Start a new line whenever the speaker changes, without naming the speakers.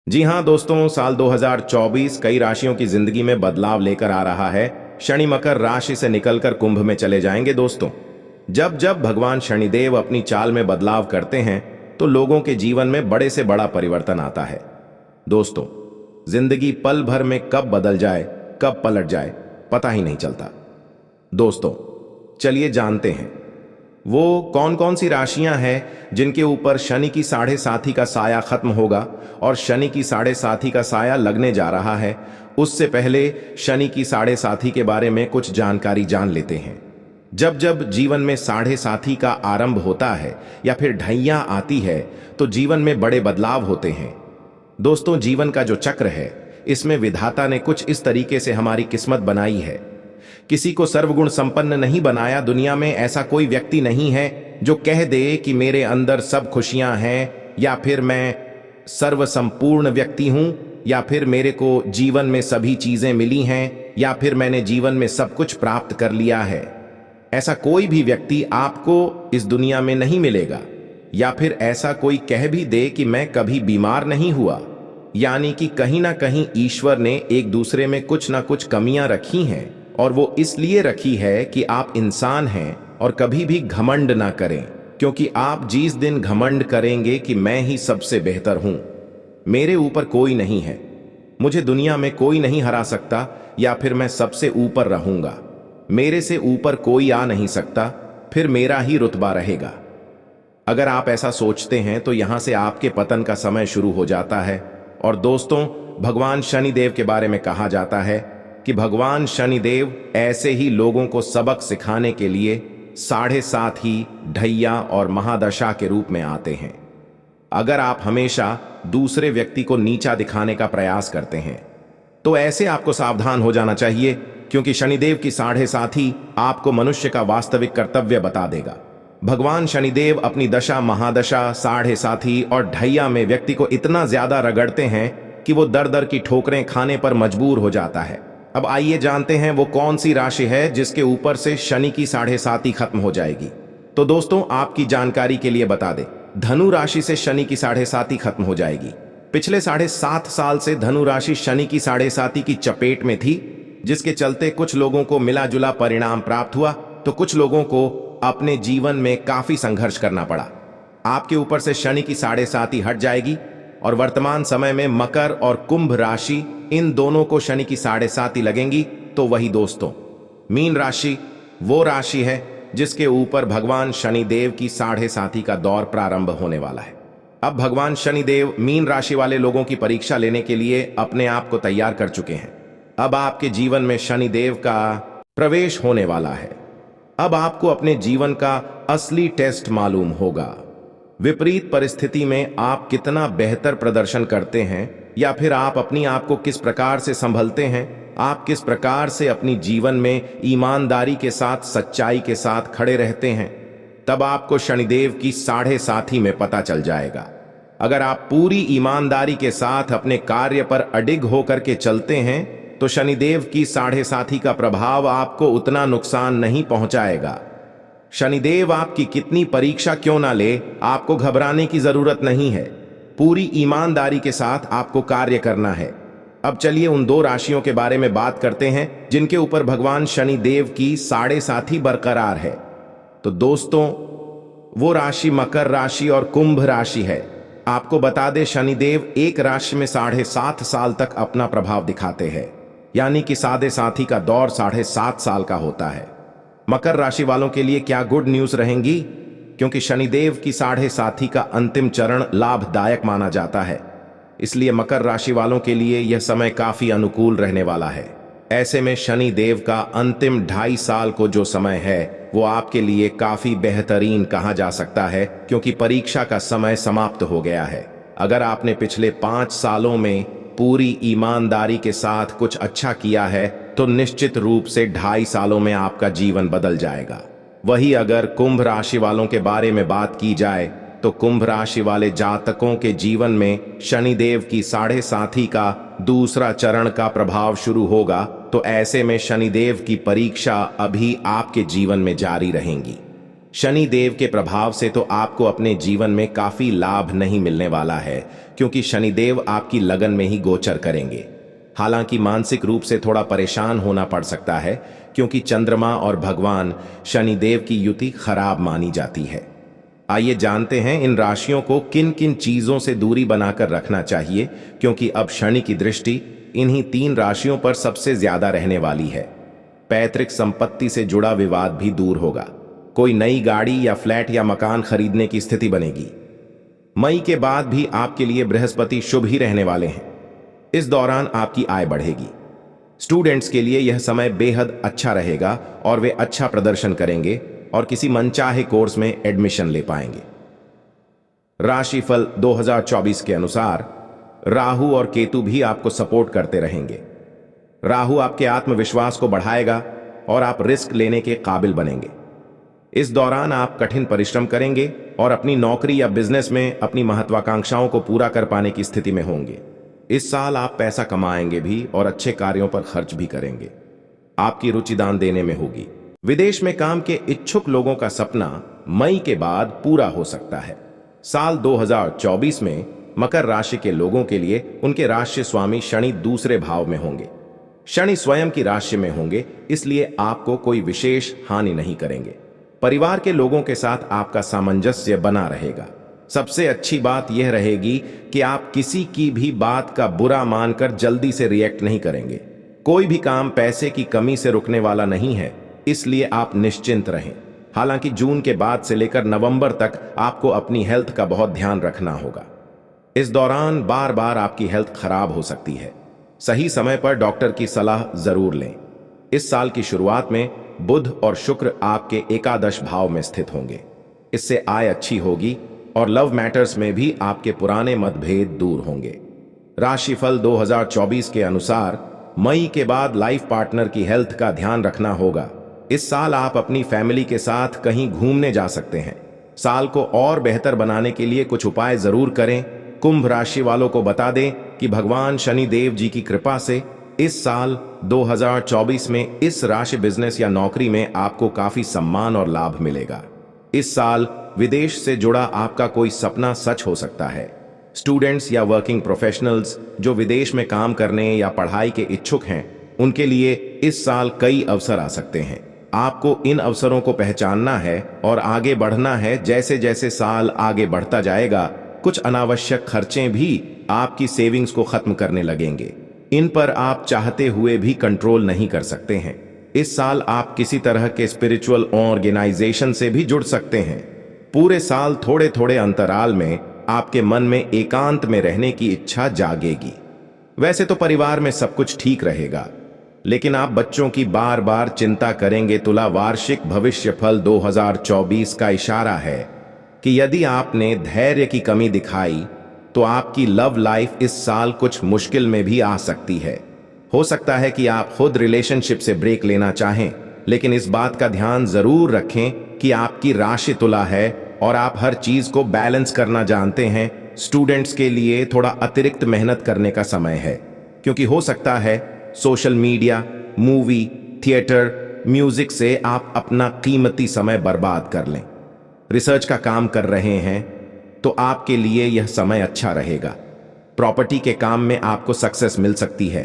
जी हाँ दोस्तों, साल 2024 कई राशियों की जिंदगी में बदलाव लेकर आ रहा है। शनि मकर राशि से निकलकर कुंभ में चले जाएंगे दोस्तों। जब जब भगवान शनिदेव अपनी चाल में बदलाव करते हैं तो लोगों के जीवन में बड़े से बड़ा परिवर्तन आता है। दोस्तों, जिंदगी पल भर में कब बदल जाए, कब पलट जाए, पता ही नहीं चलता। दोस्तों, चलिए जानते हैं वो कौन कौन सी राशियां हैं जिनके ऊपर शनि की साढ़े साथी का साया खत्म होगा और शनि की साढ़े साथी का साया लगने जा रहा है। उससे पहले शनि की साढ़े साथी के बारे में कुछ जानकारी जान लेते हैं। जब जब जीवन में साढ़े साथी का आरंभ होता है या फिर ढैया आती है तो जीवन में बड़े बदलाव होते हैं। दोस्तों, जीवन का जो चक्र है इसमें विधाता ने कुछ इस तरीके से हमारी किस्मत बनाई है। किसी को सर्वगुण संपन्न नहीं बनाया। दुनिया में ऐसा कोई व्यक्ति नहीं है जो कह दे कि मेरे अंदर सब खुशियां हैं, या फिर मैं सर्वसंपूर्ण व्यक्ति हूं, या फिर मेरे को जीवन में सभी चीजें मिली हैं, या फिर मैंने जीवन में सब कुछ प्राप्त कर लिया है। ऐसा कोई भी व्यक्ति आपको इस दुनिया में नहीं मिलेगा। या फिर ऐसा कोई कह भी दे कि मैं कभी बीमार नहीं हुआ, यानी कि कहीं ना कहीं ईश्वर ने एक दूसरे में कुछ ना कुछ कमियां रखी हैं, और वो इसलिए रखी है कि आप इंसान हैं और कभी भी घमंड ना करें, क्योंकि आप जिस दिन घमंड करेंगे कि मैं ही सबसे बेहतर हूं, मेरे ऊपर कोई नहीं है, मुझे दुनिया में कोई नहीं हरा सकता, या फिर मैं सबसे ऊपर रहूंगा, मेरे से ऊपर कोई आ नहीं सकता, फिर मेरा ही रुतबा रहेगा। अगर आप ऐसा सोचते हैं तो यहां से आपके पतन का समय शुरू हो जाता है। और दोस्तों, भगवान शनिदेव के बारे में कहा जाता है कि भगवान शनिदेव ऐसे ही लोगों को सबक सिखाने के लिए साढ़े सात ही ढैया और महादशा के रूप में आते हैं। अगर आप हमेशा दूसरे व्यक्ति को नीचा दिखाने का प्रयास करते हैं तो ऐसे आपको सावधान हो जाना चाहिए, क्योंकि शनिदेव की साढ़े साथी आपको मनुष्य का वास्तविक कर्तव्य बता देगा। भगवान शनिदेव अपनी दशा, महादशा, साढ़े साथी और ढैया में व्यक्ति को इतना ज्यादा रगड़ते हैं कि वो दर दर की ठोकरें खाने पर मजबूर हो जाता है। अब आइए जानते हैं वो कौन सी राशि है जिसके ऊपर से शनि की साढ़े साती खत्म हो जाएगी। तो दोस्तों, आपकी जानकारी के लिए बता दें, धनु राशि से शनि की साढ़े साती खत्म हो जाएगी। पिछले 7.5 साल से धनु राशि शनि की साढ़े साती की चपेट में थी, जिसके चलते कुछ लोगों को मिला जुला परिणाम प्राप्त हुआ तो कुछ लोगों को अपने जीवन में काफी संघर्ष करना पड़ा। आपके ऊपर से शनि की साढ़े साती हट जाएगी और वर्तमान समय में मकर और कुंभ राशि, इन दोनों को शनि की साढ़े साती लगेंगी। तो वही दोस्तों, मीन राशि वो राशि है जिसके ऊपर भगवान शनिदेव की साढ़े साती का दौर प्रारंभ होने वाला है। अब भगवान शनिदेव मीन राशि वाले लोगों की परीक्षा लेने के लिए अपने आप को तैयार कर चुके हैं। अब आपके जीवन में शनिदेव का प्रवेश होने वाला है। अब आपको अपने जीवन का असली टेस्ट मालूम होगा। विपरीत परिस्थिति में आप कितना बेहतर प्रदर्शन करते हैं, या फिर आप अपनी आप को किस प्रकार से संभलते हैं, आप किस प्रकार से अपनी जीवन में ईमानदारी के साथ, सच्चाई के साथ खड़े रहते हैं, तब आपको शनिदेव की साढ़े साथी में पता चल जाएगा। अगर आप पूरी ईमानदारी के साथ अपने कार्य पर अडिग होकर के चलते हैं तो शनिदेव की साढ़े साथी का प्रभाव आपको उतना नुकसान नहीं पहुंचाएगा। शनिदेव आपकी कितनी परीक्षा क्यों ना ले, आपको घबराने की जरूरत नहीं है। पूरी ईमानदारी के साथ आपको कार्य करना है। अब चलिए उन दो राशियों के बारे में बात करते हैं जिनके ऊपर भगवान शनिदेव की साढ़े साथी बरकरार है। तो दोस्तों, वो राशि मकर राशि और कुंभ राशि है। आपको बता दें, शनिदेव एक राशि में 7.5 साल तक अपना प्रभाव दिखाते हैं, यानी कि साढ़े साथी का दौर 7.5 साल का होता है। मकर राशि वालों के लिए क्या गुड न्यूज रहेंगी, क्योंकि शनिदेव की साढ़े साथी का अंतिम चरण लाभदायक माना जाता है। इसलिए मकर राशि वालों के लिए यह समय काफी अनुकूल रहने वाला है। ऐसे में शनिदेव का अंतिम 2.5 साल को जो समय है वो आपके लिए काफी बेहतरीन कहा जा सकता है, क्योंकि परीक्षा का समय समाप्त हो गया है। अगर आपने पिछले 5 सालों में पूरी ईमानदारी के साथ कुछ अच्छा किया है तो निश्चित रूप से 2.5 सालों में आपका जीवन बदल जाएगा। वही अगर कुंभ राशि वालों के बारे में बात की जाए तो कुंभ राशि वाले जातकों के जीवन में शनिदेव की साढ़े साथी का दूसरा चरण का प्रभाव शुरू होगा। तो ऐसे में शनिदेव की परीक्षा अभी आपके जीवन में जारी रहेंगी। शनि देव के प्रभाव से तो आपको अपने जीवन में काफी लाभ नहीं मिलने वाला है, क्योंकि शनिदेव आपकी लगन में ही गोचर करेंगे। हालांकि मानसिक रूप से थोड़ा परेशान होना पड़ सकता है, क्योंकि चंद्रमा और भगवान शनिदेव की युति खराब मानी जाती है। आइए जानते हैं इन राशियों को किन किन चीजों से दूरी बनाकर रखना चाहिए, क्योंकि अब शनि की दृष्टि इन्हीं 3 राशियों पर सबसे ज्यादा रहने वाली है। पैतृक संपत्ति से जुड़ा विवाद भी दूर होगा। कोई नई गाड़ी या फ्लैट या मकान खरीदने की स्थिति बनेगी। मई के बाद भी आपके लिए बृहस्पति शुभ ही रहने वाले हैं। इस दौरान आपकी आय बढ़ेगी। स्टूडेंट्स के लिए यह समय बेहद अच्छा रहेगा और वे अच्छा प्रदर्शन करेंगे और किसी मनचाहे कोर्स में एडमिशन ले पाएंगे। राशिफल 2024 के अनुसार राहु और केतु भी आपको सपोर्ट करते रहेंगे। राहु आपके आत्मविश्वास को बढ़ाएगा और आप रिस्क लेने के काबिल बनेंगे। इस दौरान आप कठिन परिश्रम करेंगे और अपनी नौकरी या बिजनेस में अपनी महत्वाकांक्षाओं को पूरा कर पाने की स्थिति में होंगे। इस साल आप पैसा कमाएंगे भी और अच्छे कार्यों पर खर्च भी करेंगे। आपकी रुचि दान देने में होगी। विदेश में काम के इच्छुक लोगों का सपना मई के बाद पूरा हो सकता है। साल 2024 में मकर राशि के लोगों के लिए उनके राशि स्वामी शनि दूसरे भाव में होंगे। शनि स्वयं की राशि में होंगे, इसलिए आपको कोई विशेष हानि नहीं करेंगे। परिवार के लोगों के साथ आपका सामंजस्य बना रहेगा। सबसे अच्छी बात यह रहेगी कि आप किसी की भी बात का बुरा मानकर जल्दी से रिएक्ट नहीं करेंगे। कोई भी काम पैसे की कमी से रुकने वाला नहीं है, इसलिए आप निश्चिंत रहें। हालांकि जून के बाद से लेकर नवंबर तक आपको अपनी हेल्थ का बहुत ध्यान रखना होगा। इस दौरान बार बार आपकी हेल्थ खराब हो सकती है। सही समय पर डॉक्टर की सलाह जरूर लें। इस साल की शुरुआत में बुध और शुक्र आपके एकादश भाव में स्थित होंगे। इससे आय अच्छी होगी और लव मैटर्स में भी आपके पुराने मतभेद दूर होंगे। राशिफल 2024 के अनुसार मई के बाद लाइफ पार्टनर की हेल्थ का ध्यान रखना होगा। इस साल आप अपनी फैमिली के साथ कहीं घूमने जा सकते हैं। साल को और बेहतर बनाने के लिए कुछ उपाय जरूर करें। कुंभ राशि वालों को बता दें कि भगवान शनि देव जी की कृपा से इस साल 2024 में इस राशि बिजनेस या नौकरी में आपको काफी सम्मान और लाभ मिलेगा। इस साल विदेश से जुड़ा आपका कोई सपना सच हो सकता है। स्टूडेंट्स या वर्किंग प्रोफेशनल्स जो विदेश में काम करने या पढ़ाई के इच्छुक हैं, उनके लिए इस साल कई अवसर आ सकते हैं। आपको इन अवसरों को पहचानना है और आगे बढ़ना है। जैसे जैसे साल आगे बढ़ता जाएगा, कुछ अनावश्यक खर्चे भी आपकी सेविंग्स को खत्म करने लगेंगे। इन पर आप चाहते हुए भी कंट्रोल नहीं कर सकते हैं। इस साल आप किसी तरह के स्पिरिचुअल ऑर्गेनाइजेशन से भी जुड़ सकते हैं। पूरे साल थोड़े थोड़े अंतराल में आपके मन में एकांत में रहने की इच्छा जागेगी। वैसे तो परिवार में सब कुछ ठीक रहेगा, लेकिन आप बच्चों की बार बार चिंता करेंगे। तुला वार्षिक भविष्यफल 2024 का इशारा है कि यदि आपने धैर्य की कमी दिखाई तो आपकी लव लाइफ इस साल कुछ मुश्किल में भी आ सकती है। हो सकता है कि आप खुद रिलेशनशिप से ब्रेक लेना चाहें, लेकिन इस बात का ध्यान जरूर रखें कि आपकी राशि तुला है और आप हर चीज को बैलेंस करना जानते हैं। स्टूडेंट्स के लिए थोड़ा अतिरिक्त मेहनत करने का समय है, क्योंकि हो सकता है social media, movie, theatre, music से आप अपना कीमती समय बर्बाद कर लें। रिसर्च का काम कर रहे हैं तो आपके लिए यह समय अच्छा रहेगा। प्रॉपर्टी के काम में आपको सक्सेस मिल सकती है।